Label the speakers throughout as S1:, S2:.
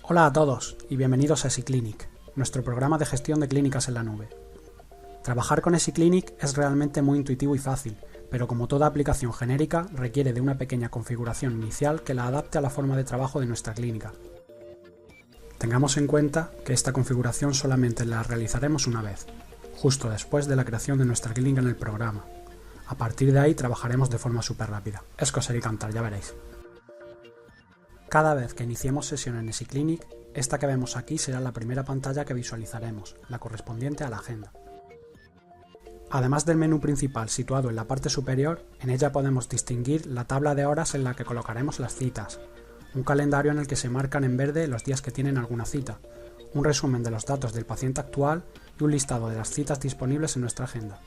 S1: Hola a todos y bienvenidos a EasyClinic, nuestro programa de gestión de clínicas en la nube. Trabajar con EasyClinic es realmente muy intuitivo y fácil, pero como toda aplicación genérica requiere de una pequeña configuración inicial que la adapte a la forma de trabajo de nuestra clínica. Tengamos en cuenta que esta configuración solamente la realizaremos una vez, justo después de la creación de nuestra clínica en el programa. A partir de ahí trabajaremos de forma súper rápida. Es coser y cantar, ya veréis. Cada vez que iniciemos sesión en EasyClinic, esta que vemos aquí será la primera pantalla que visualizaremos, la correspondiente a la agenda. Además del menú principal situado en la parte superior, en ella podemos distinguir la tabla de horas en la que colocaremos las citas, un calendario en el que se marcan en verde los días que tienen alguna cita, un resumen de los datos del paciente actual y un listado de las citas disponibles en nuestra agenda.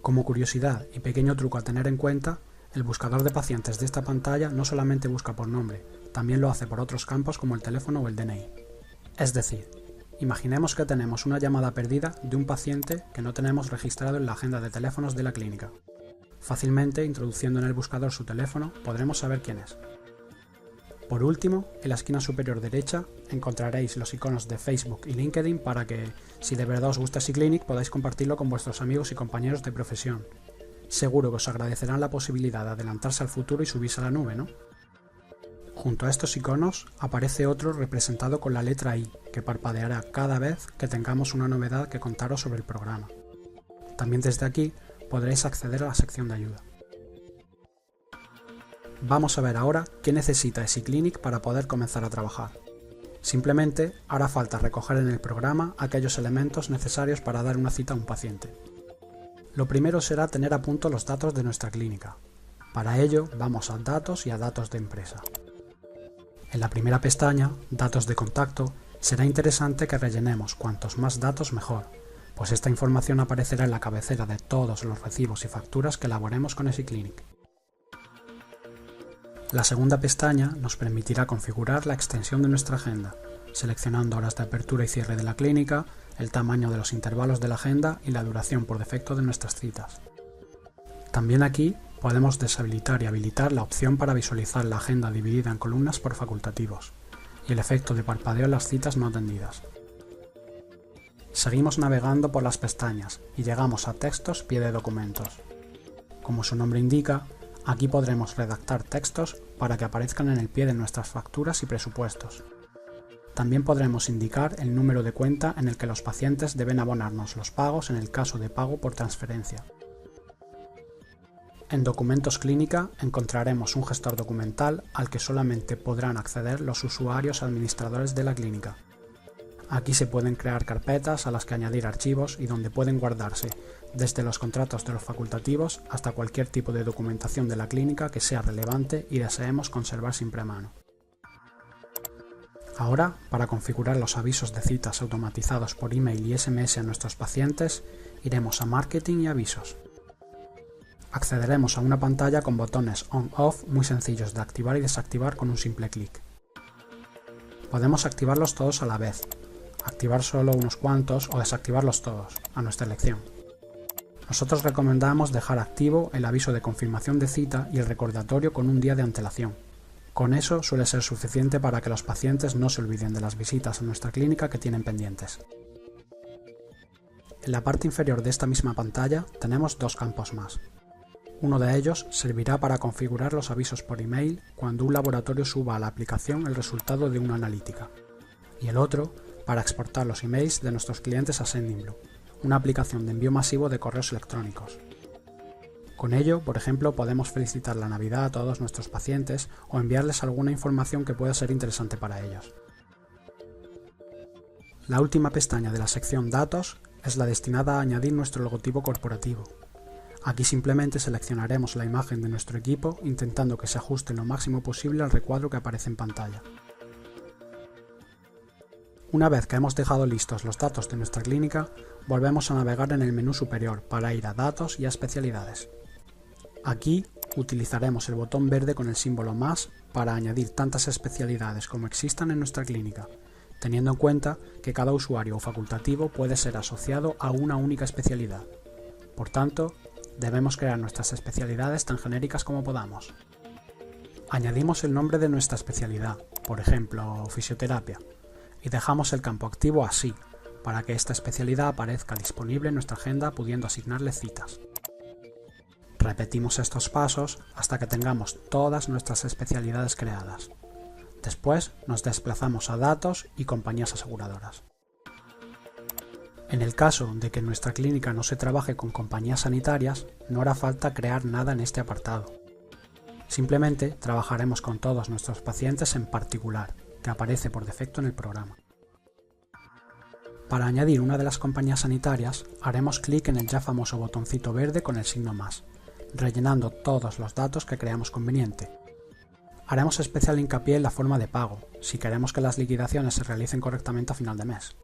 S1: Como curiosidad y pequeño truco a tener en cuenta, el buscador de pacientes de esta pantalla no solamente busca por nombre, también lo hace por otros campos como el teléfono o el DNI. Es decir, imaginemos que tenemos una llamada perdida de un paciente que no tenemos registrado en la agenda de teléfonos de la clínica. Fácilmente, introduciendo en el buscador su teléfono, podremos saber quién es. Por último, en la esquina superior derecha encontraréis los iconos de Facebook y LinkedIn para que, si de verdad os gusta EasyClinic, podáis compartirlo con vuestros amigos y compañeros de profesión. Seguro que os agradecerán la posibilidad de adelantarse al futuro y subirse a la nube, ¿no? Junto a estos iconos aparece otro representado con la letra I, que parpadeará cada vez que tengamos una novedad que contaros sobre el programa. También desde aquí podréis acceder a la sección de ayuda. Vamos a ver ahora qué necesita EasyClinic para poder comenzar a trabajar. Simplemente hará falta recoger en el programa aquellos elementos necesarios para dar una cita a un paciente. Lo primero será tener a punto los datos de nuestra clínica. Para ello vamos a Datos y a Datos de empresa. En la primera pestaña, Datos de contacto, será interesante que rellenemos cuantos más datos mejor, pues esta información aparecerá en la cabecera de todos los recibos y facturas que elaboremos con EasyClinic. La segunda pestaña nos permitirá configurar la extensión de nuestra agenda, seleccionando horas de apertura y cierre de la clínica, el tamaño de los intervalos de la agenda y la duración por defecto de nuestras citas. También aquí podemos deshabilitar y habilitar la opción para visualizar la agenda dividida en columnas por facultativos y el efecto de parpadeo en las citas no atendidas. Seguimos navegando por las pestañas y llegamos a Textos pie de documentos. Como su nombre indica, aquí podremos redactar textos para que aparezcan en el pie de nuestras facturas y presupuestos. También podremos indicar el número de cuenta en el que los pacientes deben abonarnos los pagos en el caso de pago por transferencia. En Documentos Clínica encontraremos un gestor documental al que solamente podrán acceder los usuarios administradores de la clínica. Aquí se pueden crear carpetas a las que añadir archivos y donde pueden guardarse, desde los contratos de los facultativos hasta cualquier tipo de documentación de la clínica que sea relevante y deseemos conservar siempre a mano. Ahora, para configurar los avisos de citas automatizados por email y SMS a nuestros pacientes, iremos a Marketing y Avisos. Accederemos a una pantalla con botones On-Off muy sencillos de activar y desactivar con un simple clic. Podemos activarlos todos a la vez, activar solo unos cuantos o desactivarlos todos, a nuestra elección. Nosotros recomendamos dejar activo el aviso de confirmación de cita y el recordatorio con un día de antelación. Con eso suele ser suficiente para que los pacientes no se olviden de las visitas a nuestra clínica que tienen pendientes. En la parte inferior de esta misma pantalla tenemos dos campos más. Uno de ellos servirá para configurar los avisos por email cuando un laboratorio suba a la aplicación el resultado de una analítica, y el otro para exportar los emails de nuestros clientes a Sendinblue, una aplicación de envío masivo de correos electrónicos. Con ello, por ejemplo, podemos felicitar la Navidad a todos nuestros pacientes o enviarles alguna información que pueda ser interesante para ellos. La última pestaña de la sección Datos es la destinada a añadir nuestro logotipo corporativo. Aquí simplemente seleccionaremos la imagen de nuestro equipo intentando que se ajuste lo máximo posible al recuadro que aparece en pantalla. Una vez que hemos dejado listos los datos de nuestra clínica, volvemos a navegar en el menú superior para ir a Datos y a Especialidades. Aquí utilizaremos el botón verde con el símbolo más para añadir tantas especialidades como existan en nuestra clínica, teniendo en cuenta que cada usuario o facultativo puede ser asociado a una única especialidad. Por tanto, debemos crear nuestras especialidades tan genéricas como podamos. Añadimos el nombre de nuestra especialidad, por ejemplo, fisioterapia, y dejamos el campo activo así, para que esta especialidad aparezca disponible en nuestra agenda pudiendo asignarle citas. Repetimos estos pasos hasta que tengamos todas nuestras especialidades creadas. Después nos desplazamos a datos y compañías aseguradoras. En el caso de que en nuestra clínica no se trabaje con compañías sanitarias, no hará falta crear nada en este apartado. Simplemente trabajaremos con todos nuestros pacientes en particular, que aparece por defecto en el programa. Para añadir una de las compañías sanitarias, haremos clic en el ya famoso botoncito verde con el signo más, rellenando todos los datos que creamos conveniente. Haremos especial hincapié en la forma de pago, si queremos que las liquidaciones se realicen correctamente a final de mes.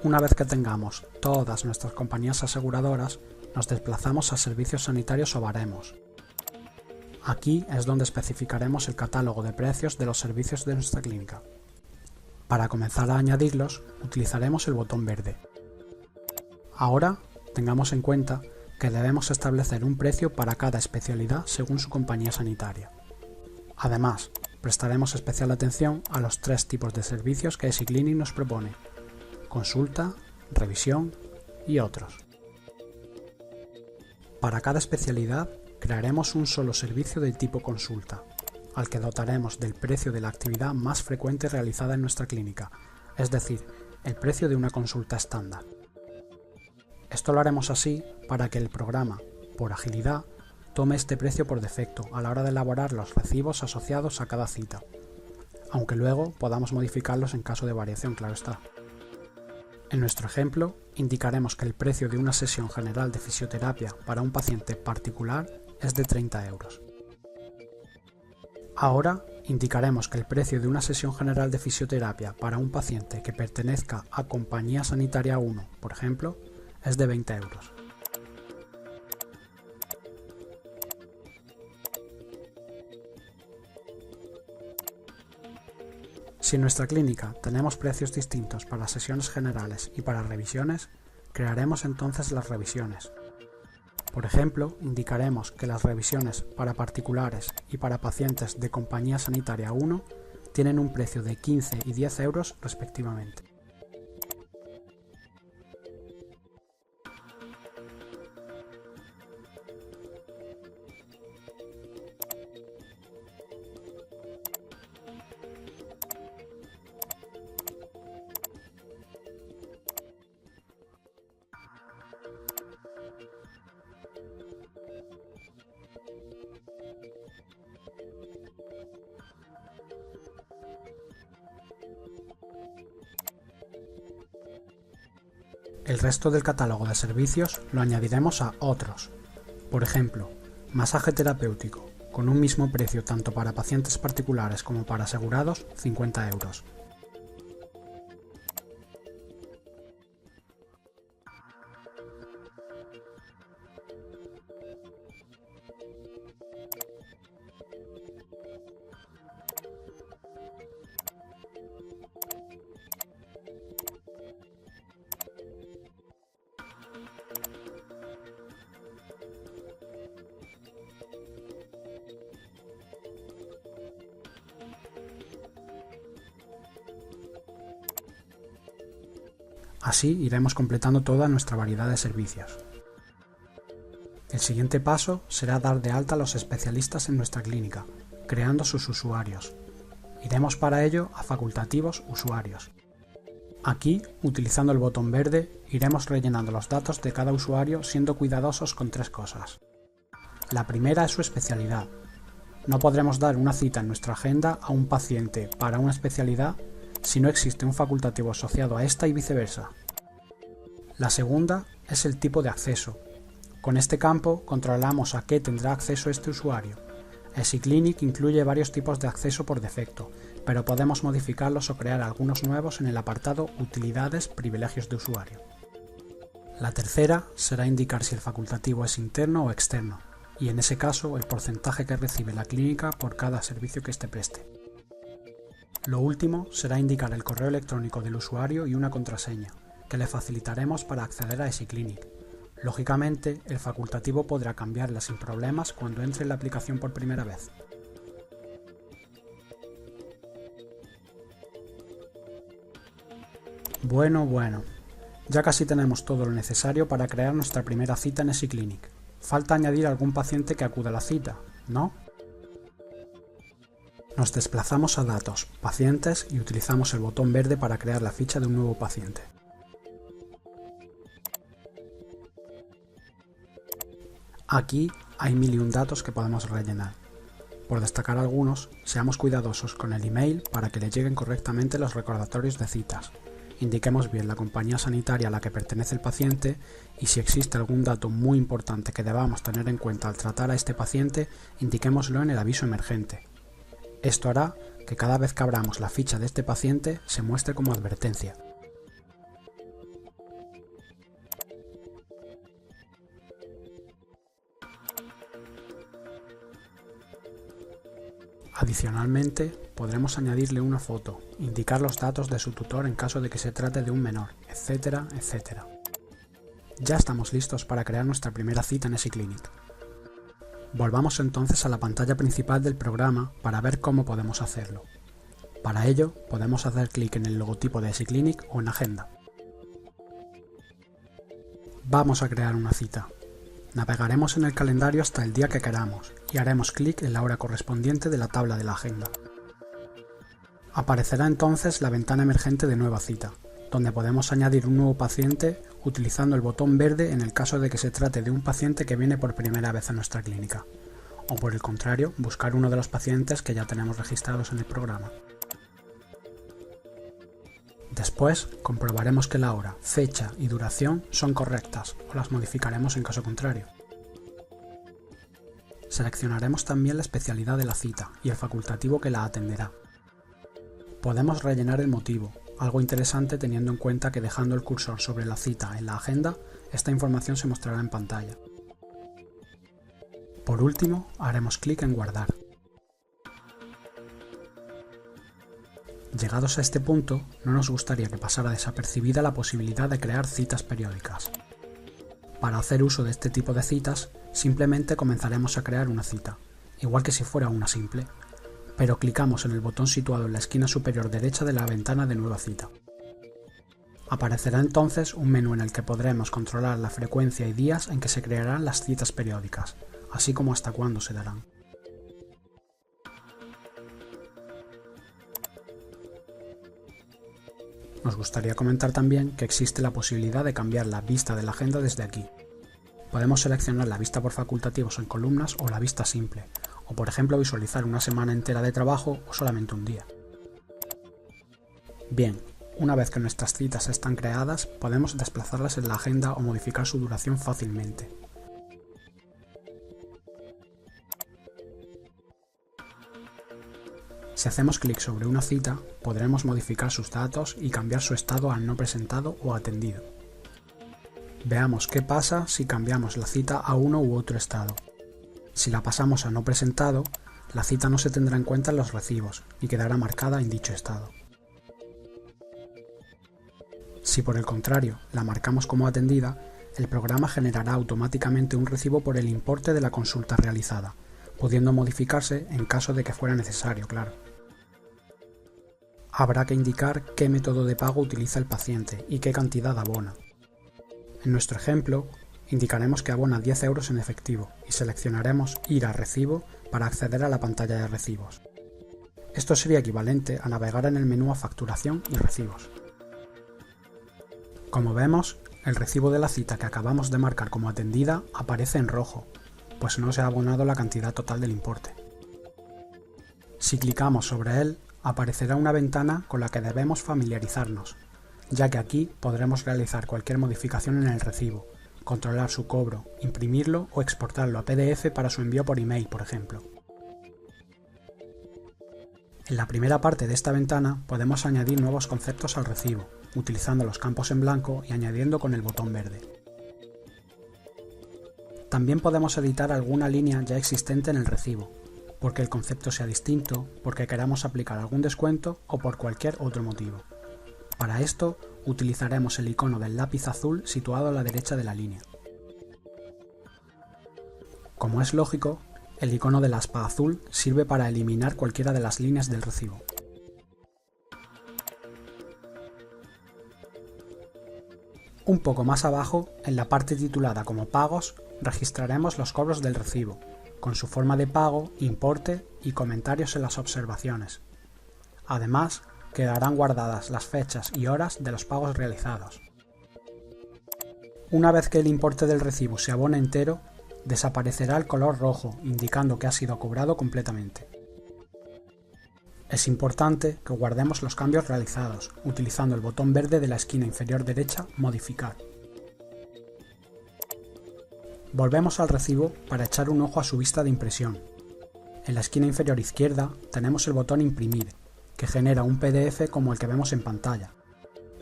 S1: Una vez que tengamos todas nuestras compañías aseguradoras, nos desplazamos a servicios sanitarios o baremos. Aquí es donde especificaremos el catálogo de precios de los servicios de nuestra clínica. Para comenzar a añadirlos, utilizaremos el botón verde. Ahora, tengamos en cuenta que debemos establecer un precio para cada especialidad según su compañía sanitaria. Además, prestaremos especial atención a los 3 tipos de servicios que EasyClinic nos propone: consulta, revisión y otros. Para cada especialidad, crearemos un solo servicio del tipo consulta, al que dotaremos del precio de la actividad más frecuente realizada en nuestra clínica, es decir, el precio de una consulta estándar. Esto lo haremos así para que el programa, por agilidad, tome este precio por defecto a la hora de elaborar los recibos asociados a cada cita, aunque luego podamos modificarlos en caso de variación, claro está. En nuestro ejemplo, indicaremos que el precio de una sesión general de fisioterapia para un paciente particular es de 30 euros. Ahora indicaremos que el precio de una sesión general de fisioterapia para un paciente que pertenezca a compañía sanitaria 1, por ejemplo, es de 20 euros. Si en nuestra clínica tenemos precios distintos para sesiones generales y para revisiones, crearemos entonces las revisiones. Por ejemplo, indicaremos que las revisiones para particulares y para pacientes de compañía sanitaria 1 tienen un precio de 15 y 10 euros respectivamente. El resto del catálogo de servicios lo añadiremos a otros. Por ejemplo, masaje terapéutico, con un mismo precio tanto para pacientes particulares como para asegurados, 50 euros. Así iremos completando toda nuestra variedad de servicios. El siguiente paso será dar de alta a los especialistas en nuestra clínica, creando sus usuarios. Iremos para ello a facultativos usuarios. Aquí, utilizando el botón verde, iremos rellenando los datos de cada usuario siendo cuidadosos con 3 cosas. La primera es su especialidad. No podremos dar una cita en nuestra agenda a un paciente para una especialidad si no existe un facultativo asociado a esta y viceversa. La segunda es el tipo de acceso. Con este campo controlamos a qué tendrá acceso este usuario. EasyClinic incluye varios tipos de acceso por defecto, pero podemos modificarlos o crear algunos nuevos en el apartado Utilidades, privilegios de usuario. La tercera será indicar si el facultativo es interno o externo, y en ese caso el porcentaje que recibe la clínica por cada servicio que éste preste. Lo último será indicar el correo electrónico del usuario y una contraseña, que le facilitaremos para acceder a EasyClinic. Lógicamente, el facultativo podrá cambiarla sin problemas cuando entre en la aplicación por primera vez. Bueno, ya casi tenemos todo lo necesario para crear nuestra primera cita en EasyClinic. Falta añadir algún paciente que acuda a la cita, ¿no? Nos desplazamos a Datos, Pacientes y utilizamos el botón verde para crear la ficha de un nuevo paciente. Aquí hay 1001 datos que podemos rellenar. Por destacar algunos, seamos cuidadosos con el email para que le lleguen correctamente los recordatorios de citas. Indiquemos bien la compañía sanitaria a la que pertenece el paciente y si existe algún dato muy importante que debamos tener en cuenta al tratar a este paciente, indiquémoslo en el aviso emergente. Esto hará que cada vez que abramos la ficha de este paciente se muestre como advertencia. Adicionalmente, podremos añadirle una foto, indicar los datos de su tutor en caso de que se trate de un menor, etcétera. Ya estamos listos para crear nuestra primera cita en EasyClinic. Volvamos entonces a la pantalla principal del programa para ver cómo podemos hacerlo. Para ello, podemos hacer clic en el logotipo de EasyClinic o en Agenda. Vamos a crear una cita. Navegaremos en el calendario hasta el día que queramos y haremos clic en la hora correspondiente de la tabla de la agenda. Aparecerá entonces la ventana emergente de Nueva cita, donde podemos añadir un nuevo paciente utilizando el botón verde en el caso de que se trate de un paciente que viene por primera vez a nuestra clínica, o por el contrario, buscar uno de los pacientes que ya tenemos registrados en el programa. Después, comprobaremos que la hora, fecha y duración son correctas o las modificaremos en caso contrario. Seleccionaremos también la especialidad de la cita y el facultativo que la atenderá. Podemos rellenar el motivo, algo interesante teniendo en cuenta que dejando el cursor sobre la cita en la agenda, esta información se mostrará en pantalla. Por último, haremos clic en Guardar. Llegados a este punto, no nos gustaría que pasara desapercibida la posibilidad de crear citas periódicas. Para hacer uso de este tipo de citas, simplemente comenzaremos a crear una cita, igual que si fuera una simple, pero clicamos en el botón situado en la esquina superior derecha de la ventana de Nueva cita. Aparecerá entonces un menú en el que podremos controlar la frecuencia y días en que se crearán las citas periódicas, así como hasta cuándo se darán. Nos gustaría comentar también que existe la posibilidad de cambiar la vista de la agenda desde aquí. Podemos seleccionar la vista por facultativos en columnas o la vista simple, o por ejemplo visualizar una semana entera de trabajo o solamente un día. Bien, una vez que nuestras citas están creadas, podemos desplazarlas en la agenda o modificar su duración fácilmente. Si hacemos clic sobre una cita, podremos modificar sus datos y cambiar su estado a no presentado o atendido. Veamos qué pasa si cambiamos la cita a uno u otro estado. Si la pasamos a no presentado, la cita no se tendrá en cuenta en los recibos y quedará marcada en dicho estado. Si por el contrario la marcamos como atendida, el programa generará automáticamente un recibo por el importe de la consulta realizada, pudiendo modificarse en caso de que fuera necesario, claro. Habrá que indicar qué método de pago utiliza el paciente y qué cantidad abona. En nuestro ejemplo, indicaremos que abona 10 euros en efectivo y seleccionaremos Ir a recibo para acceder a la pantalla de recibos. Esto sería equivalente a navegar en el menú a facturación y recibos. Como vemos, el recibo de la cita que acabamos de marcar como atendida aparece en rojo, pues no se ha abonado la cantidad total del importe. Si clicamos sobre él, aparecerá una ventana con la que debemos familiarizarnos, ya que aquí podremos realizar cualquier modificación en el recibo, controlar su cobro, imprimirlo o exportarlo a PDF para su envío por email, por ejemplo. En la primera parte de esta ventana podemos añadir nuevos conceptos al recibo, utilizando los campos en blanco y añadiendo con el botón verde. También podemos editar alguna línea ya existente en el recibo, porque el concepto sea distinto, porque queramos aplicar algún descuento o por cualquier otro motivo. Para esto, utilizaremos el icono del lápiz azul situado a la derecha de la línea. Como es lógico, el icono del aspa azul sirve para eliminar cualquiera de las líneas del recibo. Un poco más abajo, en la parte titulada como Pagos, registraremos los cobros del recibo, con su forma de pago, importe y comentarios en las observaciones. Además, quedarán guardadas las fechas y horas de los pagos realizados. Una vez que el importe del recibo se abone entero, desaparecerá el color rojo, indicando que ha sido cobrado completamente. Es importante que guardemos los cambios realizados, utilizando el botón verde de la esquina inferior derecha Modificar. Volvemos al recibo para echar un ojo a su vista de impresión. En la esquina inferior izquierda tenemos el botón Imprimir, que genera un PDF como el que vemos en pantalla,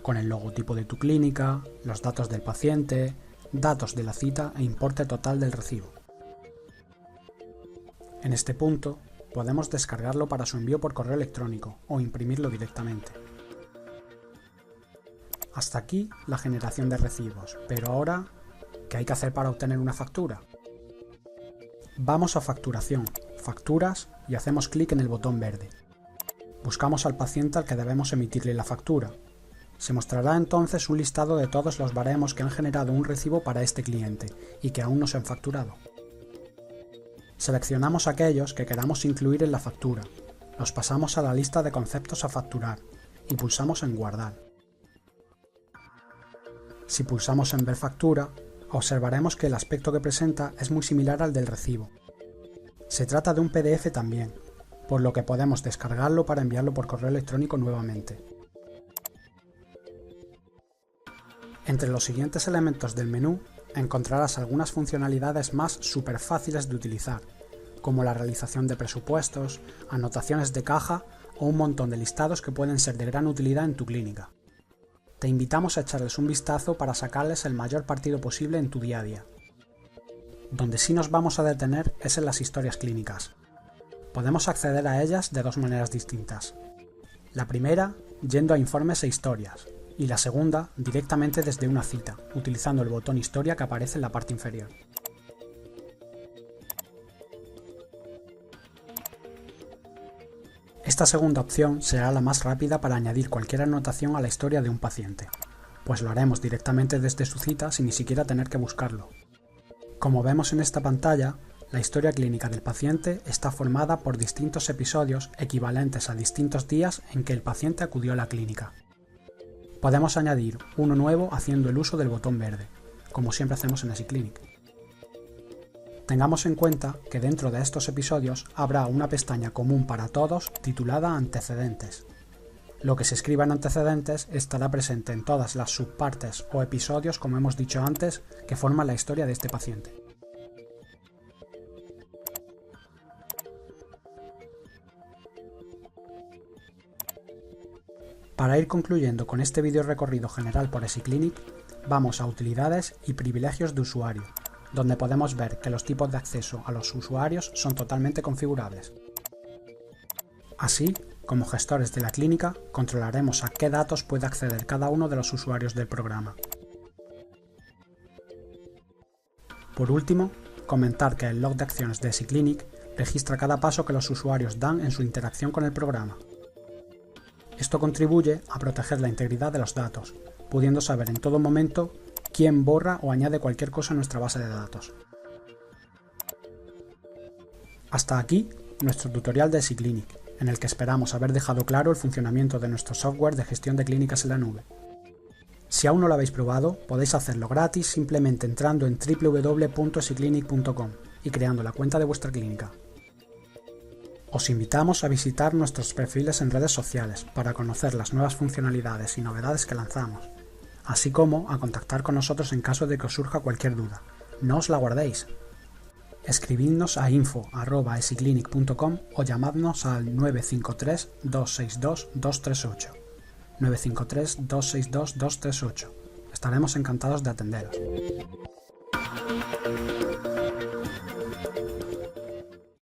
S1: con el logotipo de tu clínica, los datos del paciente, datos de la cita e importe total del recibo. En este punto, podemos descargarlo para su envío por correo electrónico o imprimirlo directamente. Hasta aquí la generación de recibos, pero ahora, ¿qué hay que hacer para obtener una factura? Vamos a Facturación, Facturas y hacemos clic en el botón verde. Buscamos al paciente al que debemos emitirle la factura. Se mostrará entonces un listado de todos los baremos que han generado un recibo para este cliente y que aún no se han facturado. Seleccionamos aquellos que queramos incluir en la factura, los pasamos a la lista de conceptos a facturar y pulsamos en Guardar. Si pulsamos en Ver factura, observaremos que el aspecto que presenta es muy similar al del recibo. Se trata de un PDF también, por lo que podemos descargarlo para enviarlo por correo electrónico nuevamente. Entre los siguientes elementos del menú encontrarás algunas funcionalidades más súper fáciles de utilizar, como la realización de presupuestos, anotaciones de caja o un montón de listados que pueden ser de gran utilidad en tu clínica. Te invitamos a echarles un vistazo para sacarles el mayor partido posible en tu día a día. Donde sí nos vamos a detener es en las historias clínicas. Podemos acceder a ellas de dos maneras distintas. La primera, yendo a Informes e Historias, y la segunda, directamente desde una cita, utilizando el botón Historia que aparece en la parte inferior. Esta segunda opción será la más rápida para añadir cualquier anotación a la historia de un paciente, pues lo haremos directamente desde su cita sin ni siquiera tener que buscarlo. Como vemos en esta pantalla, la historia clínica del paciente está formada por distintos episodios equivalentes a distintos días en que el paciente acudió a la clínica. Podemos añadir uno nuevo haciendo el uso del botón verde, como siempre hacemos en EasyClinic. Tengamos en cuenta que dentro de estos episodios habrá una pestaña común para todos titulada Antecedentes. Lo que se escriba en Antecedentes estará presente en todas las subpartes o episodios, como hemos dicho antes, que forman la historia de este paciente. Para ir concluyendo con este vídeo recorrido general por EasyClinic, vamos a Utilidades y Privilegios de usuario, donde podemos ver que los tipos de acceso a los usuarios son totalmente configurables. Así, como gestores de la clínica, controlaremos a qué datos puede acceder cada uno de los usuarios del programa. Por último, comentar que el log de acciones de EasyClinic registra cada paso que los usuarios dan en su interacción con el programa. Esto contribuye a proteger la integridad de los datos, pudiendo saber en todo momento quién borra o añade cualquier cosa a nuestra base de datos. Hasta aquí nuestro tutorial de EasyClinic, en el que esperamos haber dejado claro el funcionamiento de nuestro software de gestión de clínicas en la nube. Si aún no lo habéis probado, podéis hacerlo gratis simplemente entrando en www.easyclinic.com y creando la cuenta de vuestra clínica. Os invitamos a visitar nuestros perfiles en redes sociales para conocer las nuevas funcionalidades y novedades que lanzamos, así como a contactar con nosotros en caso de que os surja cualquier duda. No os la guardéis. Escribidnos a info@easyclinic.com o llamadnos al 953 262 238. 953 262 238. Estaremos encantados de atenderos.